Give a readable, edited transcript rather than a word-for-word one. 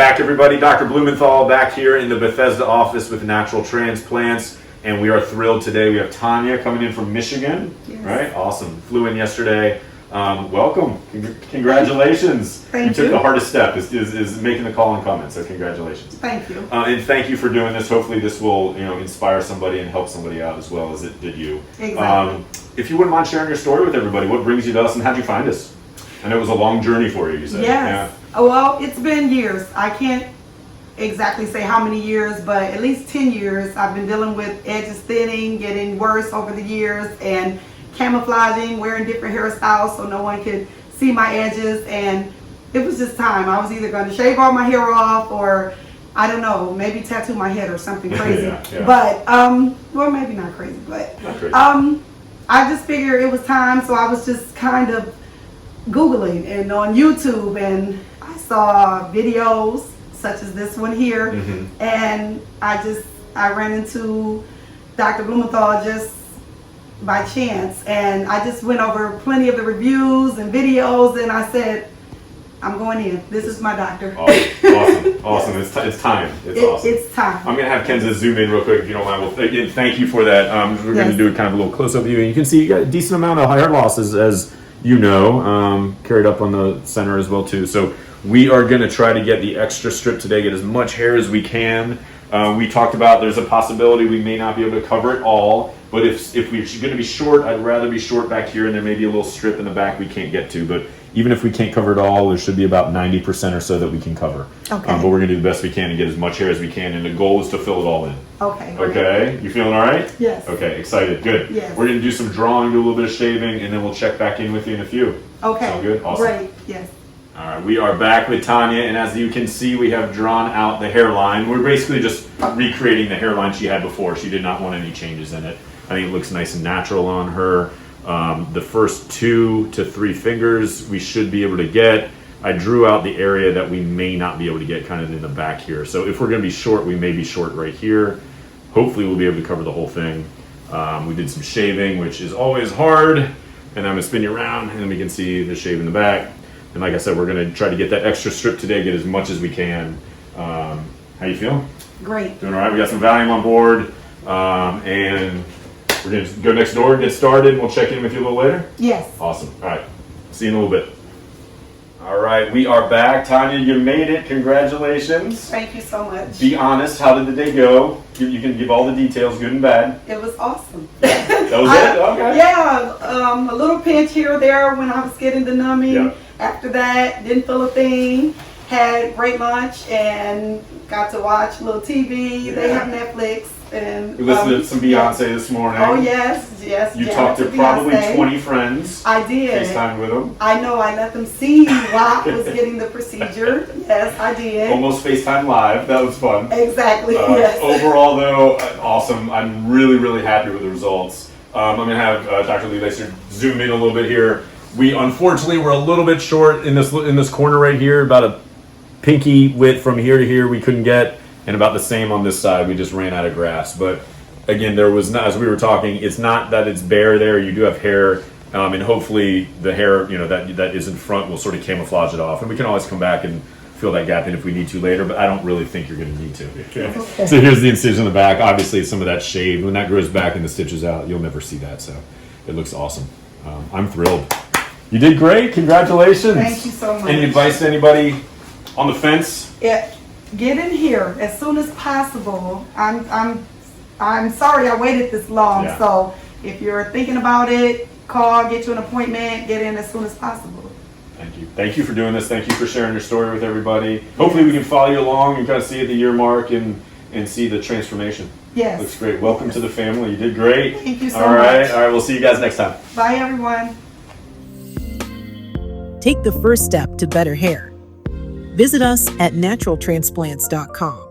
back, everybody. Dr. Blumenthal back here in the Bethesda office with Natural Transplants, and we are thrilled today. We have Tanya coming in from Michigan, right? Awesome. Flew in yesterday. Welcome. Congratulations. Thank you. You took the hardest step is making the call and comment, so congratulations. Thank you. And thank you for doing this. Hopefully this will inspire somebody and help somebody out as well as it did you. Exactly. If you wouldn't mind sharing your story with everybody, what brings you to us and how'd you find us? I know it was a long journey for you said. Yes. Yeah. Well, it's been years. I can't exactly say how many years, but at least 10 years. I've been dealing with edges thinning, getting worse over the years, and camouflaging, wearing different hairstyles so no one could see my edges. And it was just time. I was either going to shave all my hair off or, I don't know, maybe tattoo my head or something crazy. Yeah. But, well, maybe not crazy, but not crazy. I just figured it was time, so I was just kind of Googling and on YouTube, and I saw videos such as this one here, and I ran into Dr. Blumenthal just by chance, and I just went over plenty of the reviews and videos, and I said, I'm going in. This is my doctor. Awesome. It's time. It's awesome. It's time. I'm going to have Kenza zoom in real quick if you don't mind. Well, again, thank you for that. We're going to do kind of a little close-up view, and you can see you got a decent amount of hair losses, as you know, carried up on the center as well too. So we are going to try to get the extra strip today, get as much hair as we can. We talked about there's a possibility we may not be able to cover it all, but if we're going to be short, I'd rather be short back here, and there may be a little strip in the back we can't get to. But even if we can't cover it all, there should be about 90% or so that we can cover. Okay. But we're going to do the best we can to get as much hair as we can, and the goal is to fill it all in. Okay. Okay. You feeling all right? Yes. Okay. Excited. Good. Yes. We're going to do some drawing, do a little bit of shaving, and then we'll check back in with you in a few. Okay. Sound good? Awesome. Great. Yes. All right, we are back with Tanya, and as you can see, we have drawn out the hairline. We're basically just recreating the hairline she had before. She did not want any changes in it. I think it looks nice and natural on her. The first 2 to 3 fingers we should be able to get. I drew out the area that we may not be able to get kind of in the back here. So if we're going to be short, we may be short right here. Hopefully we'll be able to cover the whole thing. We did some shaving, which is always hard. And I'm going to spin you around, and then we can see the shave in the back. And like I said, we're going to try to get that extra strip today, get as much as we can. How you feeling? Great. Doing all right? We got some Valium on board. And we're going to go next door and get started. We'll check in with you a little later? Yes. Awesome. All right. See you in a little bit. All right. We are back. Tanya, you made it. Congratulations. Thank you so much. Be honest. How did the day go? You can give all the details, good and bad. It was awesome. That was it? Okay. Yeah. A little pinch here or there when I was getting the numbing. Yeah. After that, didn't feel a thing. Had great lunch and got to watch a little TV. Yeah. They have Netflix. And we listened to some Beyonce this morning. Oh, yes. You talked to probably 20 friends. I did. FaceTime with them. I know. I let them see while I was getting the procedure. Yes, I did. Almost FaceTime live. That was fun. Exactly, yes. Overall, though, awesome. I'm really, really happy with the results. I'm going to have Dr. Lee Lacer zoom in a little bit here. We unfortunately were a little bit short in this corner right here, about a pinky width from here to here we couldn't get, and about the same on this side. We just ran out of grass. But again, there was not, as we were talking, it's not that it's bare there. You do have hair, and hopefully the hair that is in front will sort of camouflage it off, and we can always come back and fill that gap in if we need to later, but I don't really think you're going to need to. Okay. So here's the incision in the back. Obviously some of that shaved. When that grows back and the stitches out, you'll never see that, so it looks awesome. I'm thrilled. You did great. Congratulations. Thank you so much. Any advice to anybody on the fence? Yeah, get in here as soon as possible. I'm sorry I waited this long. Yeah. So if you're thinking about it, call, get you an appointment, get in as soon as possible. Thank you. Thank you for doing this. Thank you for sharing your story with everybody. Hopefully we can follow you along and kind of see at the year mark and see the transformation. Yes. Looks great. Welcome to the family. You did great. Thank you so much. All right. We'll see you guys next time. Bye, everyone. Take the first step to better hair. Visit us at naturaltransplants.com.